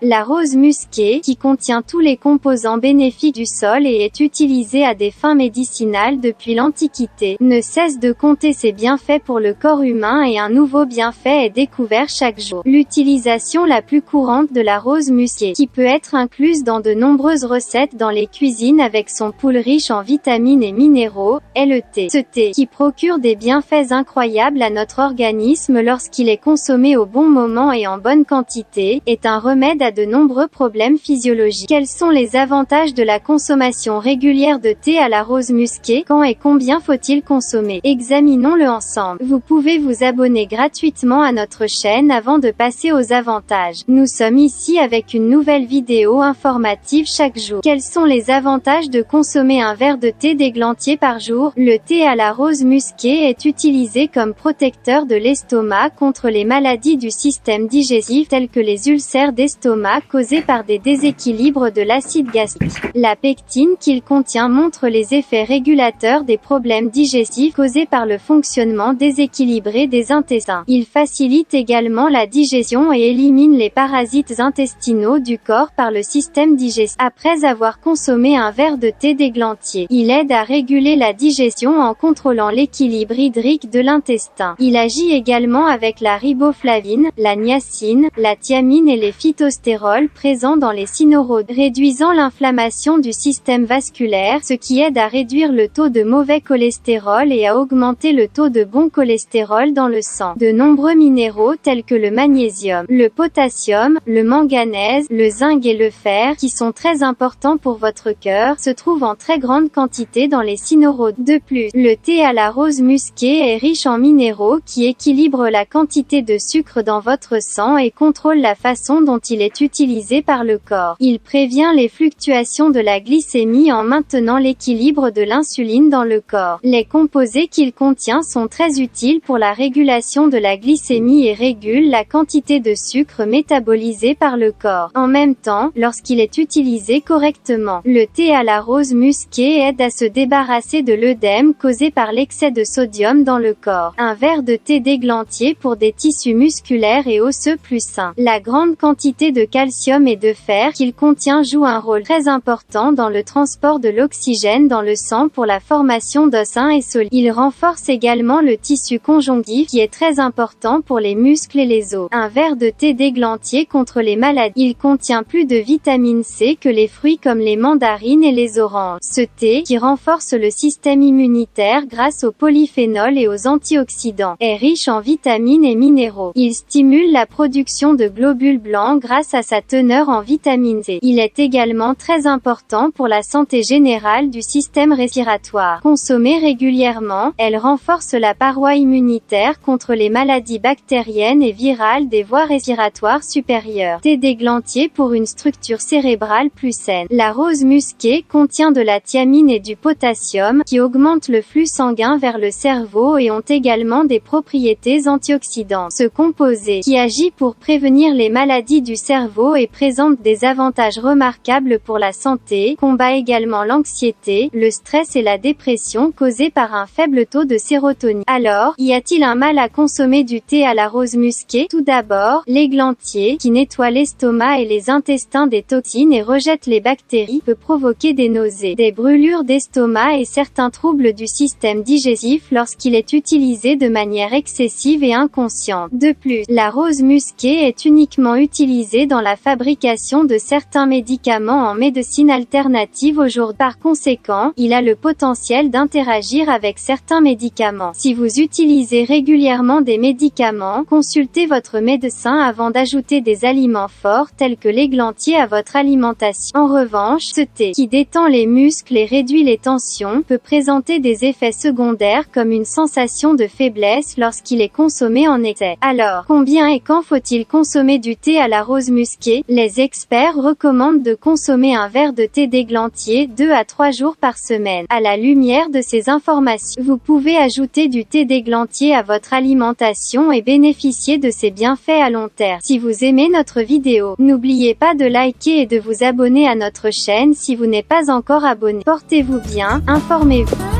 La rose musquée, qui contient tous les composants bénéfiques du sol et est utilisée à des fins médicinales depuis l'Antiquité, ne cesse de compter ses bienfaits pour le corps humain et un nouveau bienfait est découvert chaque jour. L'utilisation la plus courante de la rose musquée, qui peut être incluse dans de nombreuses recettes dans les cuisines avec son pool riche en vitamines et minéraux, est le thé. Ce thé, qui procure des bienfaits incroyables à notre organisme lorsqu'il est consommé au bon moment et en bonne quantité, est un remède à de nombreux problèmes physiologiques. Quels sont les avantages de la consommation régulière de thé à la rose musquée? Quand et combien faut-il consommer? Examinons-le ensemble. Vous pouvez vous abonner gratuitement à notre chaîne avant de passer aux avantages. Nous sommes ici avec une nouvelle vidéo informative chaque jour. Quels sont les avantages de consommer un verre de thé d'églantier par jour? Le thé à la rose musquée est utilisé comme protecteur de l'estomac contre les maladies du système digestif telles que les ulcères d'estomac causés par des déséquilibres de l'acide gastrique. La pectine qu'il contient montre les effets régulateurs des problèmes digestifs causés par le fonctionnement déséquilibré des intestins. Il facilite également la digestion et élimine les parasites intestinaux du corps par le système digestif. Après avoir consommé un verre de thé d'églantier, il aide à réguler la digestion en contrôlant l'équilibre hydrique de l'intestin. Il agit également avec la riboflavine, la niacine, la thiamine et les phytostérols présents dans les cynorrhodes, réduisant l'inflammation du système vasculaire, ce qui aide à réduire le taux de mauvais cholestérol et à augmenter le taux de bon cholestérol dans le sang. De nombreux minéraux tels que le magnésium, le potassium, le manganèse, le zinc et le fer, qui sont très importants pour votre cœur, se trouvent en très grande quantité dans les cynorrhodes. De plus, le thé à la rose musquée est riche en minéraux qui équilibrent la quantité de sucre dans votre sang et contrôlent la façon dont il est utilisé par le corps. Il prévient les fluctuations de la glycémie en maintenant l'équilibre de l'insuline dans le corps. Les composés qu'il contient sont très utiles pour la régulation de la glycémie et régulent la quantité de sucre métabolisé par le corps. En même temps, lorsqu'il est utilisé correctement, le thé à la rose musquée aide à se débarrasser de l'œdème causé par l'excès de sodium dans le corps. Un verre de thé d'églantier pour des tissus musculaires et osseux plus sains. La grande quantité de calcium et de fer qu'il contient joue un rôle très important dans le transport de l'oxygène dans le sang pour la formation d'os sains et solides. Il renforce également le tissu conjonctif qui est très important pour les muscles et les os. Un verre de thé d'églantier contre les maladies. Il contient plus de vitamine C que les fruits comme les mandarines et les oranges. Ce thé, qui renforce le système immunitaire grâce aux polyphénols et aux antioxydants, est riche en vitamines et minéraux. Il stimule la production de globules blancs grâce à sa teneur en vitamine C. Il est également très important pour la santé générale du système respiratoire. Consommée régulièrement, elle renforce la paroi immunitaire contre les maladies bactériennes et virales des voies respiratoires supérieures. Thé d'églantier pour une structure cérébrale plus saine. La rose musquée contient de la thiamine et du potassium, qui augmentent le flux sanguin vers le cerveau et ont également des propriétés antioxydantes. Ce composé, qui agit pour prévenir les maladies du cerveau et présente des avantages remarquables pour la santé, combat également l'anxiété, le stress et la dépression causés par un faible taux de sérotonine. Alors, y a-t-il un mal à consommer du thé à la rose musquée? Tout d'abord, l'églantier, qui nettoie l'estomac et les intestins des toxines et rejette les bactéries, peut provoquer des nausées, des brûlures d'estomac et certains troubles du système digestif lorsqu'il est utilisé de manière excessive et inconsciente. De plus, la rose musquée est uniquement utilisée dans la fabrication de certains médicaments en médecine alternative aujourd'hui. Par conséquent, il a le potentiel d'interagir avec certains médicaments. Si vous utilisez régulièrement des médicaments, consultez votre médecin avant d'ajouter des aliments forts tels que l'églantier à votre alimentation. En revanche, ce thé, qui détend les muscles et réduit les tensions, peut présenter des effets secondaires comme une sensation de faiblesse lorsqu'il est consommé en excès. Alors, combien et quand faut-il consommer du thé à la rose musquée? Les experts recommandent de consommer un verre de thé d'églantier 2 à 3 jours par semaine. À la lumière de ces informations, vous pouvez ajouter du thé d'églantier à votre alimentation et bénéficier de ses bienfaits à long terme. Si vous aimez notre vidéo, n'oubliez pas de liker et de vous abonner à notre chaîne si vous n'êtes pas encore abonné. Portez-vous bien, informez-vous.